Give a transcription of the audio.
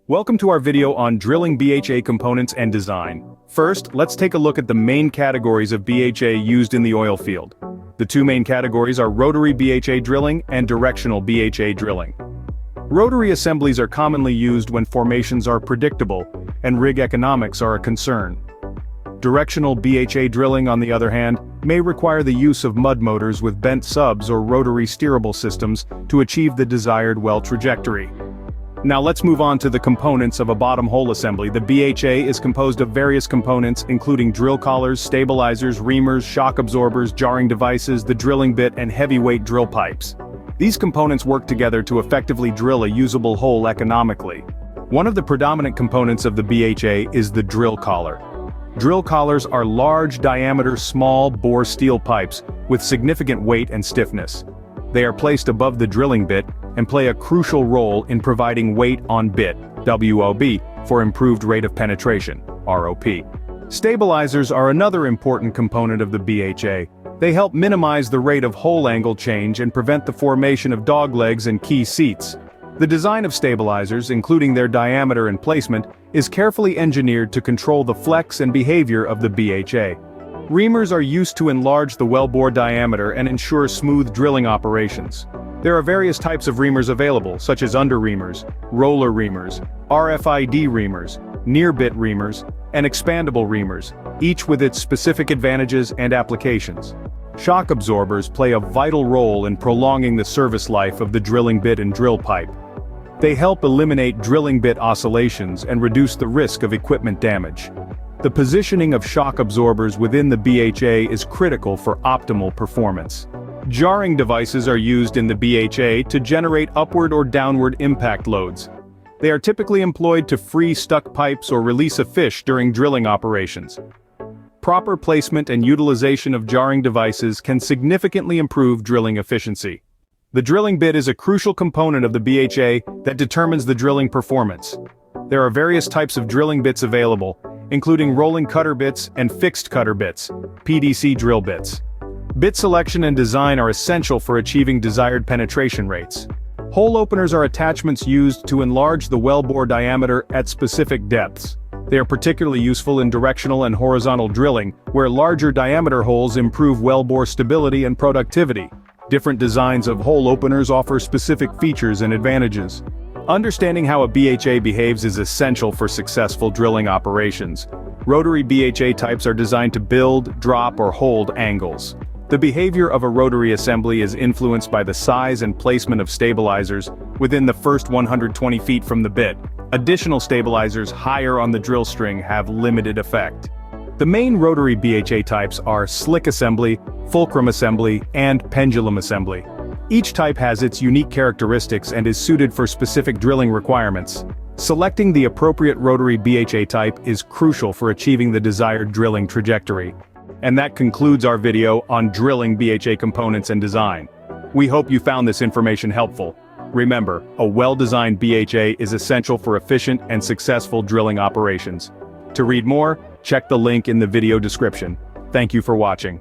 Welcome to our video on drilling BHA components and design. First, let's take a look at the main categories of BHA used in the oil field. The two main categories are rotary BHA drilling and directional BHA drilling. Rotary assemblies are commonly used when formations are predictable and rig economics are a concern. Directional BHA drilling, on the other hand, may require the use of mud motors with bent subs or rotary steerable systems to achieve the desired well trajectory. Now let's move on to the components of a bottom hole assembly. The BHA is composed of various components including drill collars, stabilizers, reamers, shock absorbers, jarring devices, the drilling bit, and heavyweight drill pipes. These components work together to effectively drill a usable hole economically. One of the predominant components of the BHA is the drill collar. Drill collars are large diameter small bore steel pipes with significant weight and stiffness. They are placed above the drilling bit and play a crucial role in providing weight on bit, WOB, for improved rate of penetration, ROP. Stabilizers are another important component of the BHA. They help minimize the rate of hole angle change and prevent the formation of doglegs and key seats. The design of stabilizers, including their diameter and placement, is carefully engineered to control the flex and behavior of the BHA. Reamers are used to enlarge the wellbore diameter and ensure smooth drilling operations. There are various types of reamers available, such as under reamers, roller reamers, RFID reamers, near-bit reamers, and expandable reamers, each with its specific advantages and applications. Shock absorbers play a vital role in prolonging the service life of the drilling bit and drill pipe. They help eliminate drilling bit oscillations and reduce the risk of equipment damage. The positioning of shock absorbers within the BHA is critical for optimal performance. Jarring devices are used in the BHA to generate upward or downward impact loads. They are typically employed to free stuck pipes or release a fish during drilling operations. Proper placement and utilization of jarring devices can significantly improve drilling efficiency. The drilling bit is a crucial component of the BHA that determines the drilling performance. There are various types of drilling bits available, including rolling cutter bits and fixed cutter bits, PDC drill bits. Bit selection and design are essential for achieving desired penetration rates. Hole openers are attachments used to enlarge the wellbore diameter at specific depths. They are particularly useful in directional and horizontal drilling, where larger diameter holes improve wellbore stability and productivity. Different designs of hole openers offer specific features and advantages. Understanding how a BHA behaves is essential for successful drilling operations. Rotary BHA types are designed to build, drop, or hold angles. The behavior of a rotary assembly is influenced by the size and placement of stabilizers within the first 120 feet from the bit. Additional stabilizers higher on the drill string have limited effect. The main rotary BHA types are slick assembly, fulcrum assembly, and pendulum assembly. Each type has its unique characteristics and is suited for specific drilling requirements. Selecting the appropriate rotary BHA type is crucial for achieving the desired drilling trajectory. And that concludes our video on drilling BHA components and design. We hope you found this information helpful. Remember, a well-designed BHA is essential for efficient and successful drilling operations. To read more, check the link in the video description. Thank you for watching.